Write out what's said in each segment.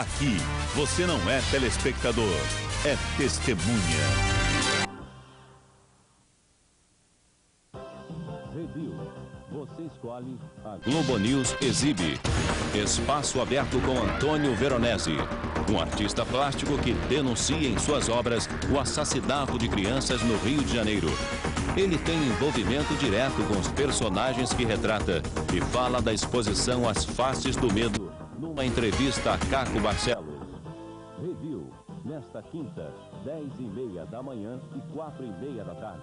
Aqui, você não é telespectador, é testemunha. Review. Você escolhe. A Globo News exibe Espaço Aberto com Antônio Veronese, um artista plástico que denuncia em suas obras o assassinato de crianças no Rio de Janeiro. Ele tem envolvimento direto com os personagens que retrata e fala da exposição às faces do medo numa entrevista a Caco Barcelos. Review, nesta quinta, 10h30 da manhã e 4h30 da tarde.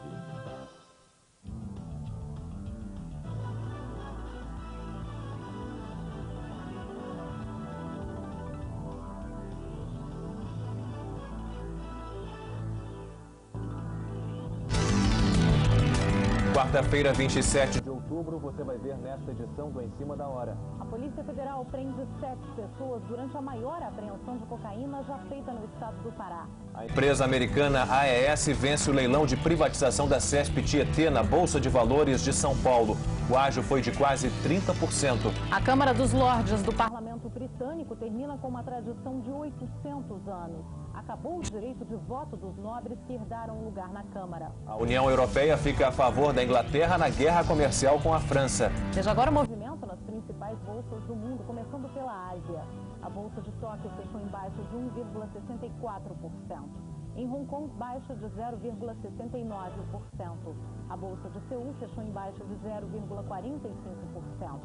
Quarta-feira, 27 de outubro, você vai ver nesta edição do Em Cima da Hora. A Polícia Federal prende 7 pessoas durante a maior apreensão de cocaína já feita no estado do Pará. A empresa americana AES vence o leilão de privatização da CESP Tietê na Bolsa de Valores de São Paulo. O ágio foi de quase 30%. A Câmara dos Lordes do Parlamento Britânico termina com uma tradição de 800 anos. Acabou o direito de voto dos nobres que herdaram um lugar na Câmara. A União Europeia fica a favor da Inglaterra na guerra comercial com a França. Veja agora o movimento nas principais bolsas do mundo, começando pela Ásia. A Bolsa de Tóquio fechou em baixa de 1,64%. Em Hong Kong, baixa de 0,69%. A Bolsa de Seul fechou em baixa de 0,45%.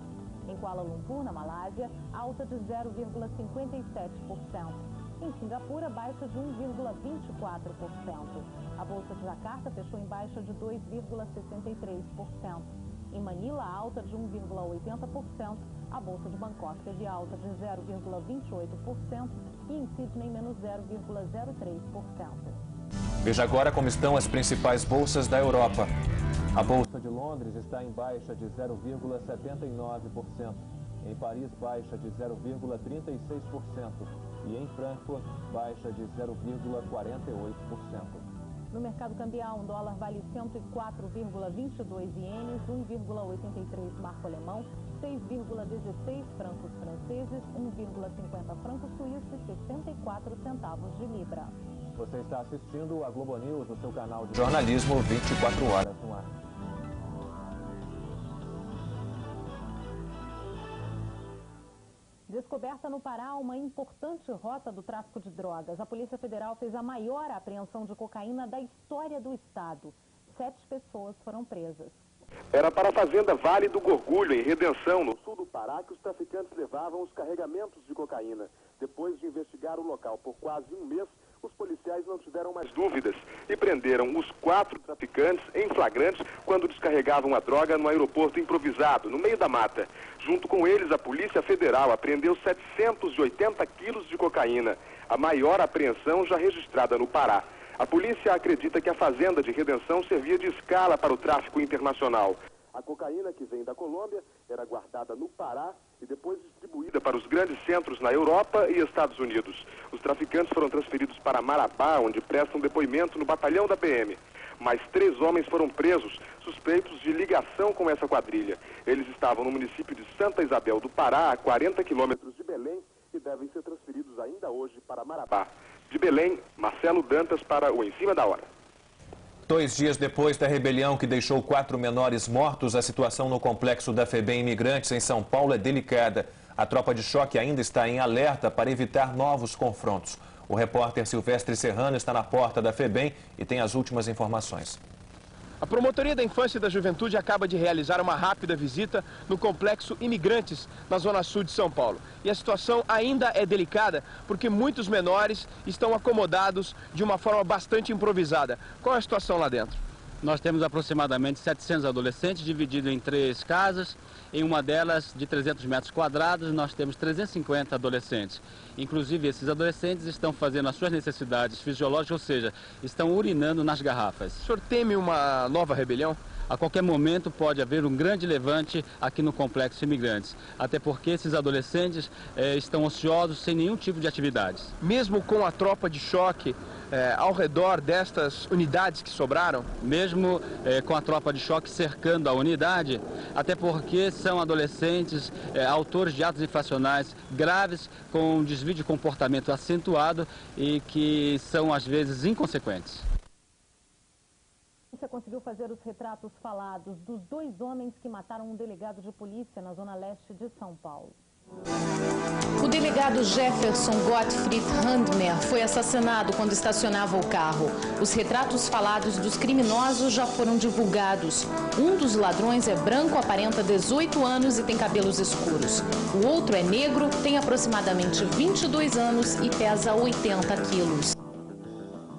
Em Kuala Lumpur, na Malásia, alta de 0,57%. Em Singapura, baixa de 1,24%. A Bolsa de Jacarta fechou em baixa de 2,63%. Em Manila, alta de 1,80%. A Bolsa de Bangkok teve alta de 0,28% e em Sydney, menos 0,03%. Veja agora como estão as principais bolsas da Europa. A Bolsa de Londres está em baixa de 0,79%. Em Paris, baixa de 0,36%. E em Frankfurt, baixa de 0,48%. No mercado cambial, um dólar vale 104,22 ienes, 1,83 marco alemão, 6,16 francos franceses, 1,50 francos suíços e 64 centavos de libra. Você está assistindo a Globo News no seu canal de jornalismo 24 horas no ar. Descoberta no Pará uma importante rota do tráfico de drogas. A Polícia Federal fez a maior apreensão de cocaína da história do estado. 7 pessoas foram presas. Era para a fazenda Vale do Gorgulho, em Redenção, no sul do Pará, que os traficantes levavam os carregamentos de cocaína. Depois de investigar o local por quase um mês, os policiais não tiveram mais dúvidas e prenderam os 4 traficantes em flagrante quando descarregavam a droga no aeroporto improvisado, no meio da mata. Junto com eles, a Polícia Federal apreendeu 780 quilos de cocaína, a maior apreensão já registrada no Pará. A polícia acredita que a fazenda de Redenção servia de escala para o tráfico internacional. A cocaína que vem da Colômbia era guardada no Pará e depois distribuída para os grandes centros na Europa e Estados Unidos. Os traficantes foram transferidos para Marabá, onde prestam depoimento no batalhão da PM. Mais 3 homens foram presos, suspeitos de ligação com essa quadrilha. Eles estavam no município de Santa Isabel do Pará, a 40 quilômetros de Belém, e devem ser transferidos ainda hoje para Marabá. De Belém, Marcelo Dantas para o Em Cima da Hora. 2 dias depois da rebelião que deixou 4 menores mortos, a situação no complexo da FEBEM Imigrantes em São Paulo é delicada. A tropa de choque ainda está em alerta para evitar novos confrontos. O repórter Silvestre Serrano está na porta da FEBEM e tem as últimas informações. A Promotoria da Infância e da Juventude acaba de realizar uma rápida visita no complexo Imigrantes, na zona sul de São Paulo. E a situação ainda é delicada, porque muitos menores estão acomodados de uma forma bastante improvisada. Qual é a situação lá dentro? Nós temos aproximadamente 700 adolescentes divididos em 3 casas. Em uma delas, de 300 metros quadrados, nós temos 350 adolescentes. Inclusive, esses adolescentes estão fazendo as suas necessidades fisiológicas, ou seja, estão urinando nas garrafas. O senhor teme uma nova rebelião? A qualquer momento pode haver um grande levante aqui no Complexo Imigrantes, até porque esses adolescentes estão ociosos, sem nenhum tipo de atividades. Mesmo com a tropa de choque ao redor destas unidades que sobraram? Mesmo com a tropa de choque cercando a unidade, até porque são adolescentes, autores de atos infracionais graves, com um desvio de comportamento acentuado e que são, às vezes, inconsequentes. Você conseguiu fazer os retratos falados dos 2 homens que mataram um delegado de polícia na zona leste de São Paulo. O delegado Jefferson Gottfried Handmer foi assassinado quando estacionava o carro. Os retratos falados dos criminosos já foram divulgados. Um dos ladrões é branco, aparenta 18 anos e tem cabelos escuros. O outro é negro, tem aproximadamente 22 anos e pesa 80 quilos.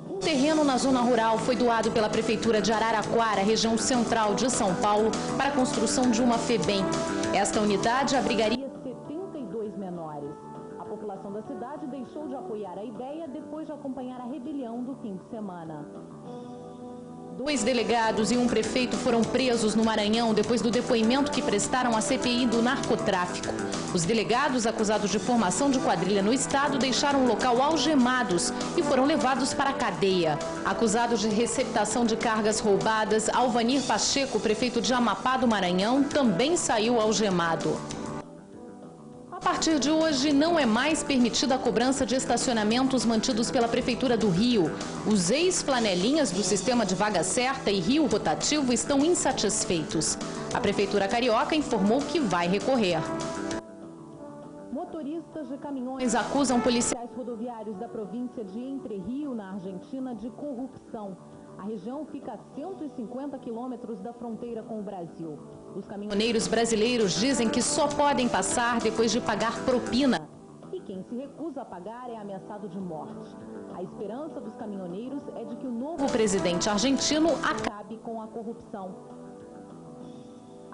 Um terreno na zona rural foi doado pela Prefeitura de Araraquara, região central de São Paulo, para a construção de uma FEBEM. Esta unidade abrigaria 72 menores. A população da cidade deixou de apoiar a ideia depois de acompanhar a rebelião do fim de semana. 2 delegados e um prefeito foram presos no Maranhão depois do depoimento que prestaram à CPI do narcotráfico. Os delegados acusados de formação de quadrilha no estado deixaram o local algemados e foram levados para a cadeia. Acusados de receptação de cargas roubadas, Alvanir Pacheco, prefeito de Amapá do Maranhão, também saiu algemado. A partir de hoje, não é mais permitida a cobrança de estacionamentos mantidos pela Prefeitura do Rio. Os ex-flanelinhas do sistema de vaga certa e Rio Rotativo estão insatisfeitos. A Prefeitura Carioca informou que vai recorrer. Motoristas de caminhões acusam policiais rodoviários da província de Entre Rio, na Argentina, de corrupção. A região fica a 150 quilômetros da fronteira com o Brasil. Os caminhoneiros brasileiros dizem que só podem passar depois de pagar propina. E quem se recusa a pagar é ameaçado de morte. A esperança dos caminhoneiros é de que o novo presidente argentino acabe com a corrupção.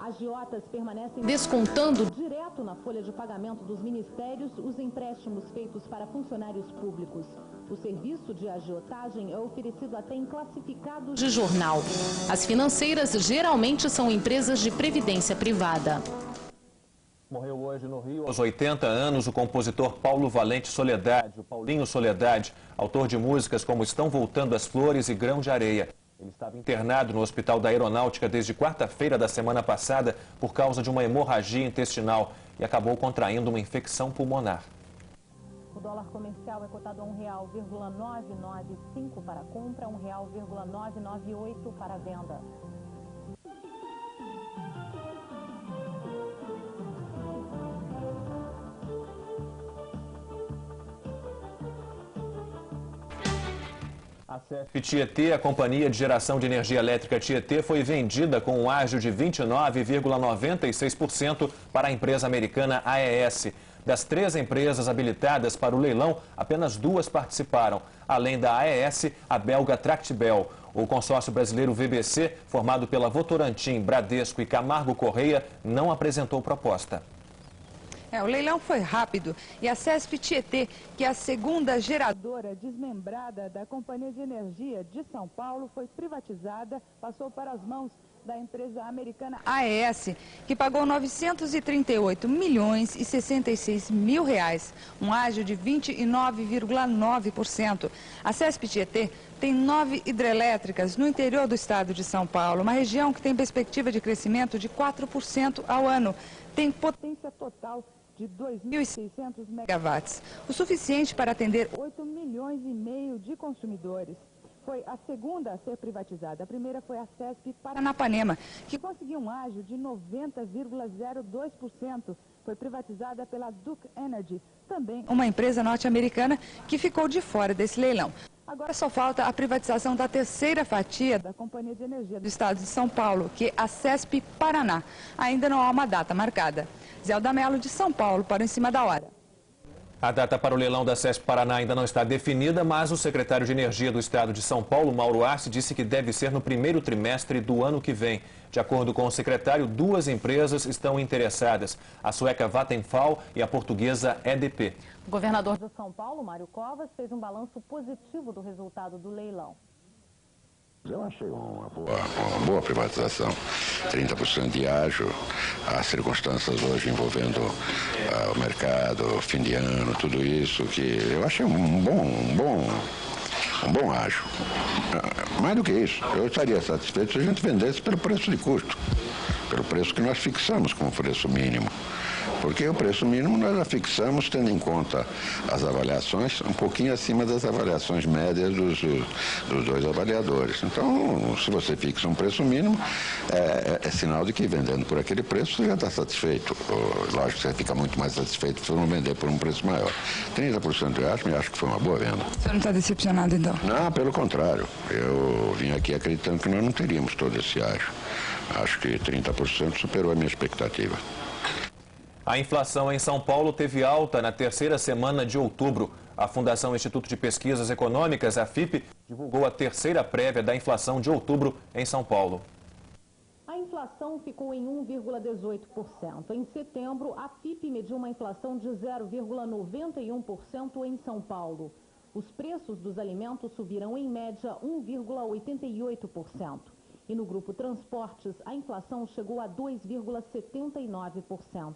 Agiotas permanecem descontando direto na folha de pagamento dos ministérios os empréstimos feitos para funcionários públicos. O serviço de agiotagem é oferecido até em classificados de jornal. As financeiras geralmente são empresas de previdência privada. Morreu hoje no Rio, aos 80 anos, o compositor Paulo Valente Soledade, o Paulinho Soledade, autor de músicas como Estão Voltando as Flores e Grão de Areia. Ele estava internado no Hospital da Aeronáutica desde quarta-feira da semana passada por causa de uma hemorragia intestinal e acabou contraindo uma infecção pulmonar. O dólar comercial é cotado a R$ 1,995 para compra, R$ 1,998 para venda. A CESP Tietê, a Companhia de Geração de Energia Elétrica Tietê, foi vendida com um ágio de 29,96% para a empresa americana AES. Das 3 empresas habilitadas para o leilão, apenas 2 participaram. Além da AES, a belga Tractebel. O consórcio brasileiro VBC, formado pela Votorantim, Bradesco e Camargo Correia, não apresentou proposta. O leilão foi rápido e a CESP Tietê, que é a segunda geradora desmembrada da Companhia de Energia de São Paulo, foi privatizada, passou para as mãos da empresa americana AES, que pagou 938 milhões e 66 mil reais, um ágio de 29,9%. A CESP Tietê tem 9 hidrelétricas no interior do estado de São Paulo, uma região que tem perspectiva de crescimento de 4% ao ano. Tem potência total de 2.600 megawatts, o suficiente para atender 8 milhões e meio de consumidores. Foi a segunda a ser privatizada. A primeira foi a CESP Paranapanema, que conseguiu um ágio de 90,02%. Foi privatizada pela Duke Energy, também uma empresa norte-americana que ficou de fora desse leilão. Agora só falta a privatização da terceira fatia da Companhia de Energia do Estado de São Paulo, que é a CESP Paraná. Ainda não há uma data marcada. Zelda Mello, de São Paulo, para o Em Cima da Hora. A data para o leilão da CESP Paraná ainda não está definida, mas o secretário de Energia do Estado de São Paulo, Mauro Arce, disse que deve ser no primeiro trimestre do ano que vem. De acordo com o secretário, 2 empresas estão interessadas, a sueca Vattenfall e a portuguesa EDP. O governador de São Paulo, Mário Covas, fez um balanço positivo do resultado do leilão. Eu achei uma boa privatização, 30% de ágio, as circunstâncias hoje envolvendo o mercado, fim de ano, tudo isso, que eu achei um bom um bom ágio. Mais do que isso, eu estaria satisfeito se a gente vendesse pelo preço de custo, pelo preço que nós fixamos como preço mínimo. Porque o preço mínimo nós já fixamos tendo em conta as avaliações um pouquinho acima das avaliações médias dos dois avaliadores. Então, se você fixa um preço mínimo, é sinal de que vendendo por aquele preço você já está satisfeito. Lógico que você fica muito mais satisfeito se não vender por um preço maior. 30% de ágio, acho que foi uma boa venda. Você não está decepcionado, então? Não, pelo contrário. Eu vim aqui acreditando que nós não teríamos todo esse ágio. Acho que 30% superou a minha expectativa. A inflação em São Paulo teve alta na terceira semana de outubro. A Fundação Instituto de Pesquisas Econômicas, a FIPE, divulgou a terceira prévia da inflação de outubro em São Paulo. A inflação ficou em 1,18%. Em setembro, a FIPE mediu uma inflação de 0,91% em São Paulo. Os preços dos alimentos subiram em média 1,88%. E no grupo transportes, a inflação chegou a 2,79%.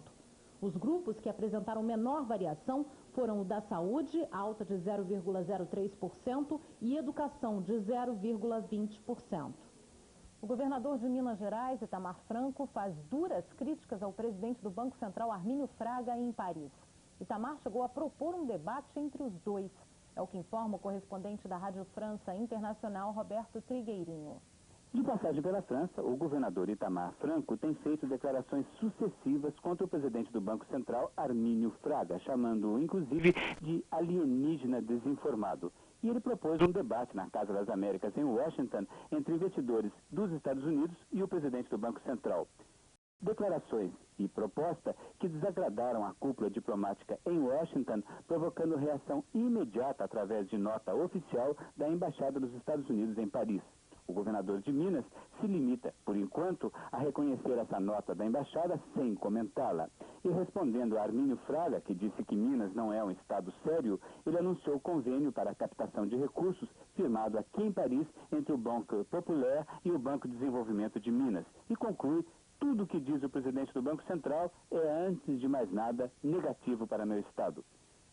Os grupos que apresentaram menor variação foram o da saúde, alta de 0,03%, e educação, de 0,20%. O governador de Minas Gerais, Itamar Franco, faz duras críticas ao presidente do Banco Central, Armínio Fraga, em Paris. Itamar chegou a propor um debate entre os dois. É o que informa o correspondente da Rádio França Internacional, Roberto Trigueirinho. De passagem pela França, o governador Itamar Franco tem feito declarações sucessivas contra o presidente do Banco Central, Armínio Fraga, chamando-o, inclusive, de alienígena desinformado. E ele propôs um debate na Casa das Américas, em Washington, entre investidores dos Estados Unidos e o presidente do Banco Central. Declarações e proposta que desagradaram a cúpula diplomática em Washington, provocando reação imediata através de nota oficial da Embaixada dos Estados Unidos em Paris. O governador de Minas se limita, por enquanto, a reconhecer essa nota da embaixada sem comentá-la. E respondendo a Armínio Fraga, que disse que Minas não é um estado sério, ele anunciou convênio para a captação de recursos firmado aqui em Paris entre o Banco Populaire e o Banco de Desenvolvimento de Minas. E conclui: tudo o que diz o presidente do Banco Central é, antes de mais nada, negativo para meu estado.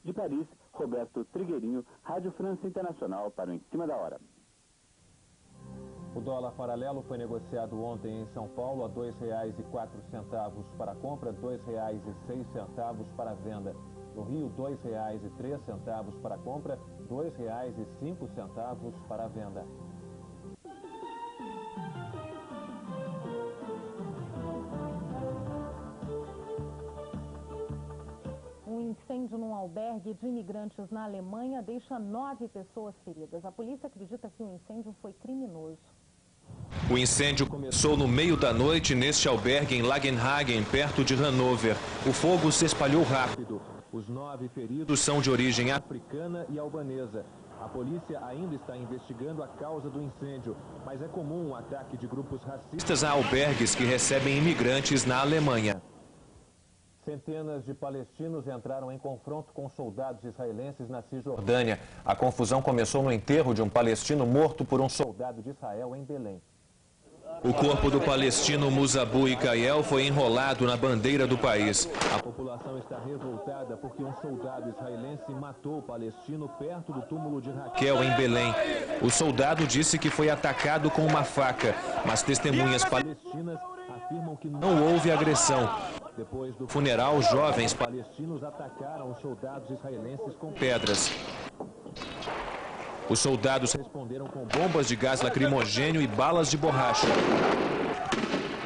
De Paris, Roberto Trigueirinho, Rádio França Internacional, para o Em Cima da Hora. O dólar paralelo foi negociado ontem em São Paulo a R$ 2,04 para compra, R$ 2,06 para venda. No Rio, R$ 2,03 para compra, R$ 2,05 para venda. Um incêndio num albergue de imigrantes na Alemanha deixa 9 pessoas feridas. A polícia acredita que o incêndio foi criminoso. O incêndio começou no meio da noite neste albergue em Lagenhagen, perto de Hannover. O fogo se espalhou rápido. Os 9 feridos são de origem africana e albanesa. A polícia ainda está investigando a causa do incêndio, mas é comum um ataque de grupos racistas a albergues que recebem imigrantes na Alemanha. Centenas de palestinos entraram em confronto com soldados israelenses na Cisjordânia. A confusão começou no enterro de um palestino morto por um soldado de Israel em Belém. O corpo do palestino Musabu Ikael foi enrolado na bandeira do país. A população está revoltada porque um soldado israelense matou o palestino perto do túmulo de Raquel, em Belém. O soldado disse que foi atacado com uma faca, mas testemunhas palestinas afirmam que não houve agressão. Depois do funeral, jovens palestinos atacaram os soldados israelenses com pedras. Os soldados responderam com bombas de gás lacrimogêneo e balas de borracha.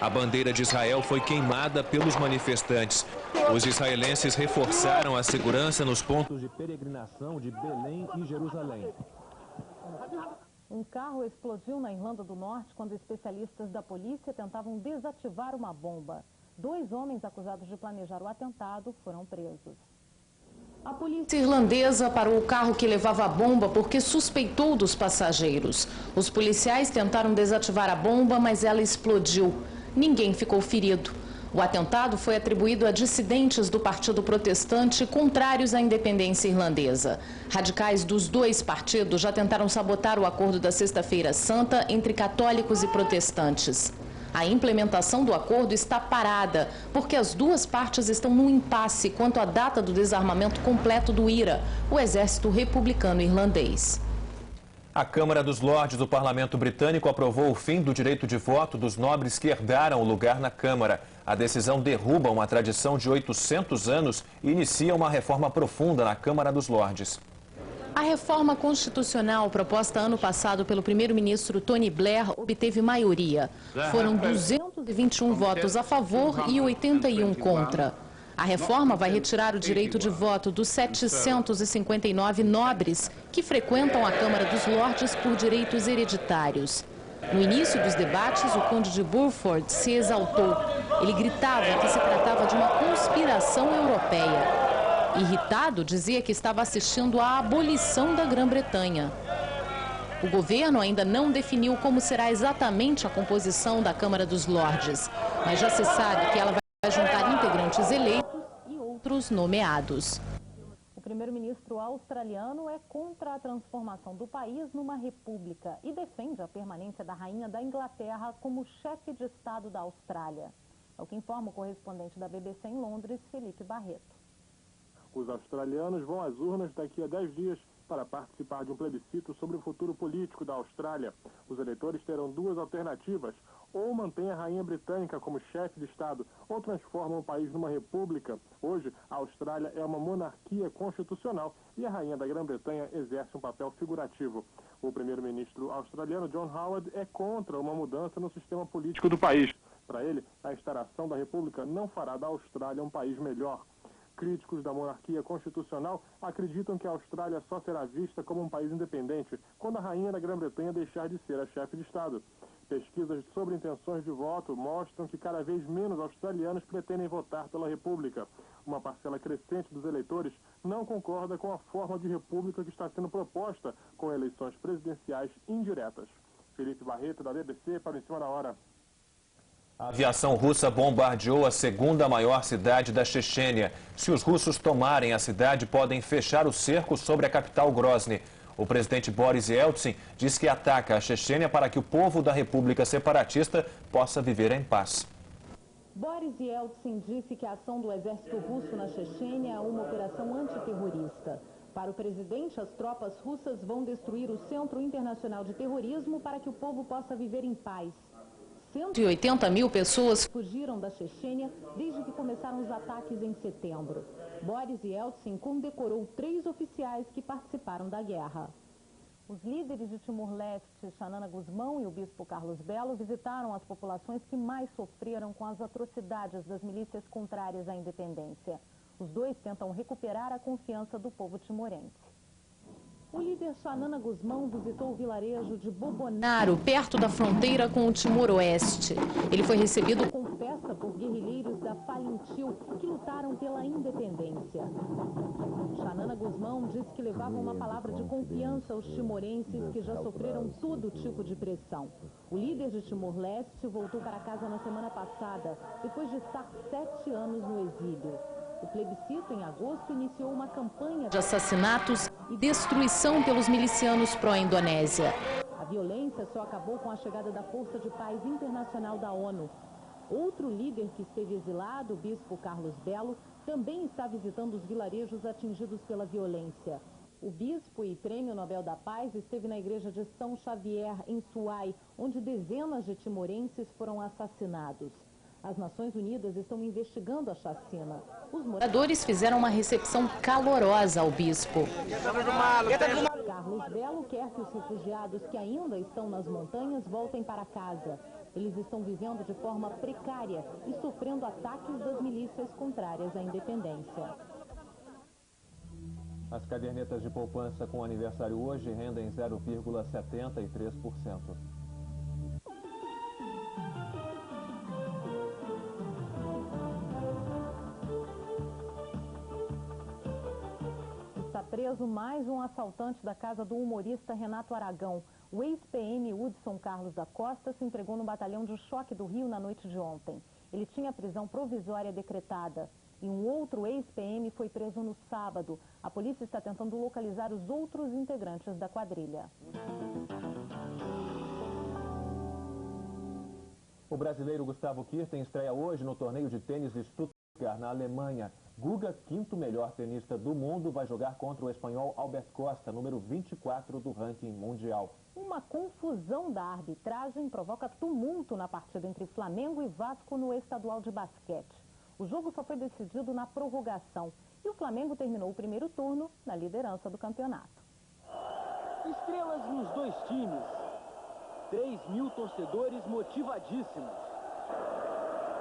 A bandeira de Israel foi queimada pelos manifestantes. Os israelenses reforçaram a segurança nos pontos de peregrinação de Belém e Jerusalém. Um carro explodiu na Irlanda do Norte quando especialistas da polícia tentavam desativar uma bomba. 2 homens acusados de planejar o atentado foram presos. A polícia irlandesa parou o carro que levava a bomba porque suspeitou dos passageiros. Os policiais tentaram desativar a bomba, mas ela explodiu. Ninguém ficou ferido. O atentado foi atribuído a dissidentes do Partido Protestante contrários à independência irlandesa. Radicais dos 2 partidos já tentaram sabotar o acordo da Sexta-feira Santa entre católicos e protestantes. A implementação do acordo está parada, porque as 2 partes estão num impasse quanto à data do desarmamento completo do IRA, o Exército Republicano Irlandês. A Câmara dos Lordes do Parlamento Britânico aprovou o fim do direito de voto dos nobres que herdaram o lugar na Câmara. A decisão derruba uma tradição de 800 anos e inicia uma reforma profunda na Câmara dos Lordes. A reforma constitucional proposta ano passado pelo primeiro-ministro Tony Blair obteve maioria. Foram 221 votos a favor e 81 contra. A reforma vai retirar o direito de voto dos 759 nobres que frequentam a Câmara dos Lordes por direitos hereditários. No início dos debates, o conde de Burford se exaltou. Ele gritava que se tratava de uma conspiração europeia. Irritado, dizia que estava assistindo à abolição da Grã-Bretanha. O governo ainda não definiu como será exatamente a composição da Câmara dos Lordes, mas já se sabe que ela vai juntar integrantes eleitos e outros nomeados. O primeiro-ministro australiano é contra a transformação do país numa república e defende a permanência da rainha da Inglaterra como chefe de Estado da Austrália. É o que informa o correspondente da BBC em Londres, Felipe Barreto. Os australianos vão às urnas daqui a 10 dias para participar de um plebiscito sobre o futuro político da Austrália. Os eleitores terão duas alternativas: ou mantêm a rainha britânica como chefe de Estado, ou transformam o país numa república. Hoje, a Austrália é uma monarquia constitucional e a rainha da Grã-Bretanha exerce um papel figurativo. O primeiro-ministro australiano, John Howard, é contra uma mudança no sistema político do país. Para ele, a instauração da república não fará da Austrália um país melhor. Críticos da monarquia constitucional acreditam que a Austrália só será vista como um país independente quando a rainha da Grã-Bretanha deixar de ser a chefe de Estado. Pesquisas sobre intenções de voto mostram que cada vez menos australianos pretendem votar pela república. Uma parcela crescente dos eleitores não concorda com a forma de república que está sendo proposta com eleições presidenciais indiretas. Felipe Barreto, da BBC, para o Em Cima da Hora. A aviação russa bombardeou a segunda maior cidade da Chechênia. Se os russos tomarem a cidade, podem fechar o cerco sobre a capital Grozny. O presidente Boris Yeltsin diz que ataca a Chechênia para que o povo da República Separatista possa viver em paz. Boris Yeltsin disse que a ação do exército russo na Chechênia é uma operação antiterrorista. Para o presidente, as tropas russas vão destruir o Centro Internacional de Terrorismo para que o povo possa viver em paz. 180 mil pessoas fugiram da Chechênia desde que começaram os ataques em setembro. Boris Yeltsin condecorou 3 oficiais que participaram da guerra. Os líderes de Timor-Leste, Xanana Gusmão e o bispo Carlos Belo, visitaram as populações que mais sofreram com as atrocidades das milícias contrárias à independência. Os dois tentam recuperar a confiança do povo timorense. O líder Xanana Gusmão visitou o vilarejo de Bobonaro, perto da fronteira com o Timor-Oeste. Ele foi recebido com festa por guerrilheiros da Falintil, que lutaram pela independência. Xanana Gusmão disse que levavam uma palavra de confiança aos timorenses que já sofreram todo tipo de pressão. O líder de Timor-Leste voltou para casa na semana passada, depois de estar 7 anos no exílio. O plebiscito, em agosto, iniciou uma campanha de assassinatos e destruição pelos milicianos pró-Indonésia. A violência só acabou com a chegada da Força de Paz Internacional da ONU. Outro líder que esteve exilado, o bispo Carlos Belo, também está visitando os vilarejos atingidos pela violência. O bispo e prêmio Nobel da Paz esteve na igreja de São Xavier, em Suai, onde dezenas de timorenses foram assassinados. As Nações Unidas estão investigando a chacina. Os moradores fizeram uma recepção calorosa ao bispo. Carlos Belo quer que os refugiados que ainda estão nas montanhas voltem para casa. Eles estão vivendo de forma precária e sofrendo ataques das milícias contrárias à independência. As cadernetas de poupança com aniversário hoje rendem 0,73%. Está preso mais um assaltante da casa do humorista Renato Aragão. O ex-PM Hudson Carlos da Costa se entregou no batalhão de choque do Rio na noite de ontem. Ele tinha prisão provisória decretada. E um outro ex-PM foi preso no sábado. A polícia está tentando localizar os outros integrantes da quadrilha. O brasileiro Gustavo Kirten estreia hoje no torneio de tênis de Stuttgart, na Alemanha. Guga, quinto melhor tenista do mundo, vai jogar contra o espanhol Albert Costa, número 24 do ranking mundial. Uma confusão da arbitragem provoca tumulto na partida entre Flamengo e Vasco no estadual de basquete. O jogo só foi decidido na prorrogação e o Flamengo terminou o primeiro turno na liderança do campeonato. Estrelas nos dois times. 3.000 torcedores motivadíssimos.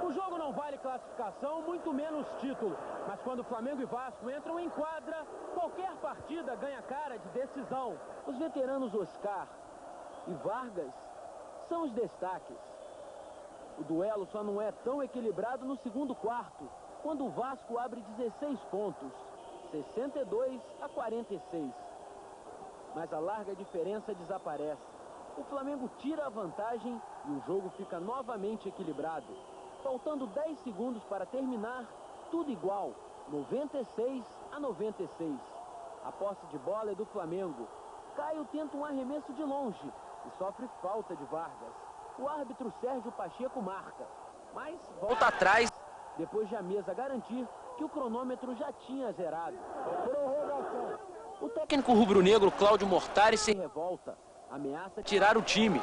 O jogo não vale classificação, muito menos título. Mas quando Flamengo e Vasco entram em quadra, qualquer partida ganha cara de decisão. Os veteranos Oscar e Vargas são os destaques. O duelo só não é tão equilibrado no segundo quarto, quando o Vasco abre 16 pontos, 62-46. Mas a larga diferença desaparece. O Flamengo tira a vantagem e o jogo fica novamente equilibrado. Faltando 10 segundos para terminar, tudo igual, 96-96. A posse de bola é do Flamengo. Caio tenta um arremesso de longe e sofre falta de Vargas. O árbitro Sérgio Pacheco marca, mas volta atrás depois de a mesa garantir que o cronômetro já tinha zerado. Prorrogação. O técnico rubro-negro Cláudio Mortari se revolta. Ameaça tirar o time.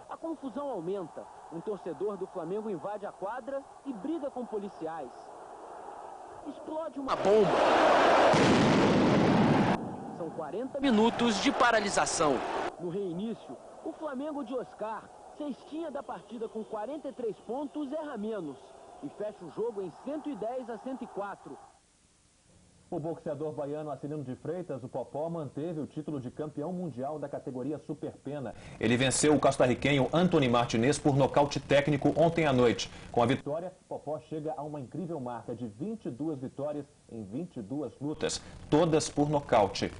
A confusão aumenta. Um torcedor do Flamengo invade a quadra e briga com policiais. Explode uma bomba. São 40 minutos de paralisação. No reinício, o Flamengo de Oscar, cestinha da partida com 43 pontos, erra menos. E fecha o jogo em 110-104. O boxeador baiano Acelino de Freitas, o Popó, manteve o título de campeão mundial da categoria Superpena. Ele venceu o costarriquenho Anthony Martinez por nocaute técnico ontem à noite. Com a vitória, Popó chega a uma incrível marca de 22 vitórias em 22 lutas, todas por nocaute.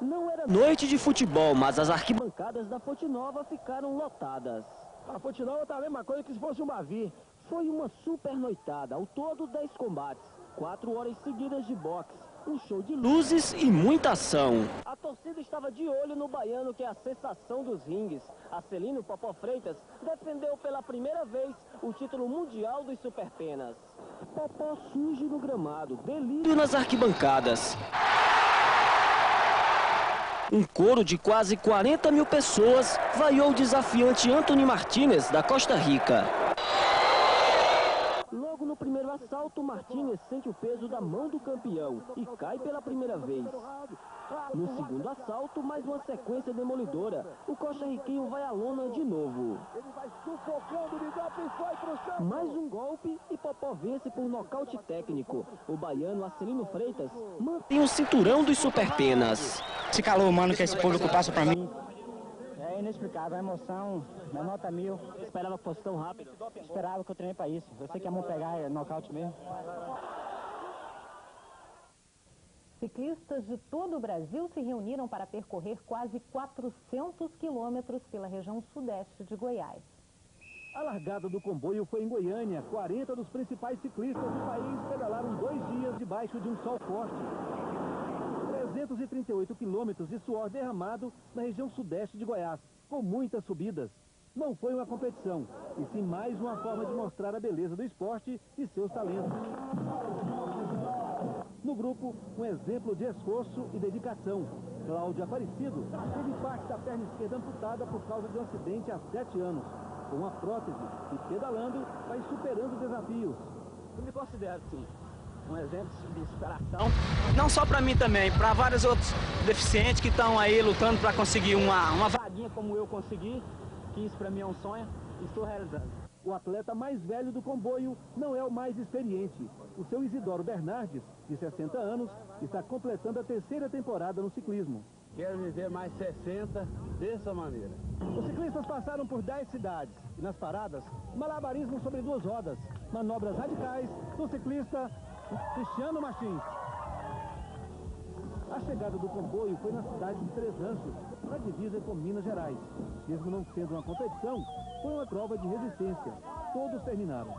Não era noite de futebol, mas as arquibancadas da Fonte Nova ficaram lotadas. A Fonte Nova tá a mesma coisa que se fosse um Bavi. Foi uma super noitada, ao todo 10 combates. 4 horas seguidas de boxe, um show de luzes e muita ação. A torcida estava de olho no baiano, que é a sensação dos ringues. Acelino Popó Freitas defendeu pela primeira vez o título mundial dos superpenas. Popó surge no gramado, delírio nas arquibancadas. Um coro de quase 40 mil pessoas vaiou o desafiante Anthony Martinez, da Costa Rica. Logo no primeiro assalto, Martinez sente o peso da mão do campeão e cai pela primeira vez. No segundo assalto, mais uma sequência demolidora. O costarriquenho vai à lona de novo. Mais um golpe e Popó vence por nocaute técnico. O baiano Acelino Freitas mantém o cinturão dos superpenas. Esse calor humano que esse público passa pra mim é inexplicável, a emoção, a nota 1000. Esperava que fosse tão rápido? Esperava, que eu treinei pra isso. Eu sei que a mão pegar é nocaute mesmo. Ciclistas de todo o Brasil se reuniram para percorrer quase 400 quilômetros pela região sudeste de Goiás. A largada do comboio foi em Goiânia. 40 dos principais ciclistas do país pedalaram 2 dias debaixo de um sol forte. 338 quilômetros de suor derramado na região sudeste de Goiás, com muitas subidas. Não foi uma competição, e sim mais uma forma de mostrar a beleza do esporte e seus talentos. No grupo, um exemplo de esforço e dedicação. Cláudio Aparecido teve parte da perna esquerda amputada por causa de um acidente há 7 anos. Com uma prótese e pedalando, vai superando desafios. Eu me considero, sim, um exemplo de superação. Não só para mim também, para vários outros deficientes que estão aí lutando para conseguir uma vaguinha como eu consegui, que isso para mim é um sonho e estou realizando. O atleta mais velho do comboio não é o mais experiente. O seu Isidoro Bernardes, de 60 anos, está completando a 3ª temporada no ciclismo. Quero viver mais 60 dessa maneira. Os ciclistas passaram por 10 cidades e nas paradas, malabarismo sobre 2 rodas, manobras radicais do ciclista Cristiano Martins. A chegada do comboio foi na cidade de Três Anjos, na divisa com Minas Gerais. Mesmo não sendo uma competição, foi uma prova de resistência. Todos terminaram.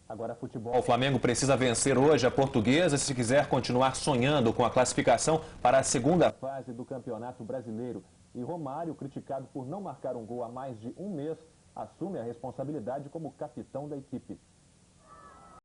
Agora futebol. O Flamengo precisa vencer hoje a Portuguesa se quiser continuar sonhando com a classificação para a segunda fase do Campeonato Brasileiro. E Romário, criticado por não marcar um gol há mais de um mês, assume a responsabilidade como capitão da equipe.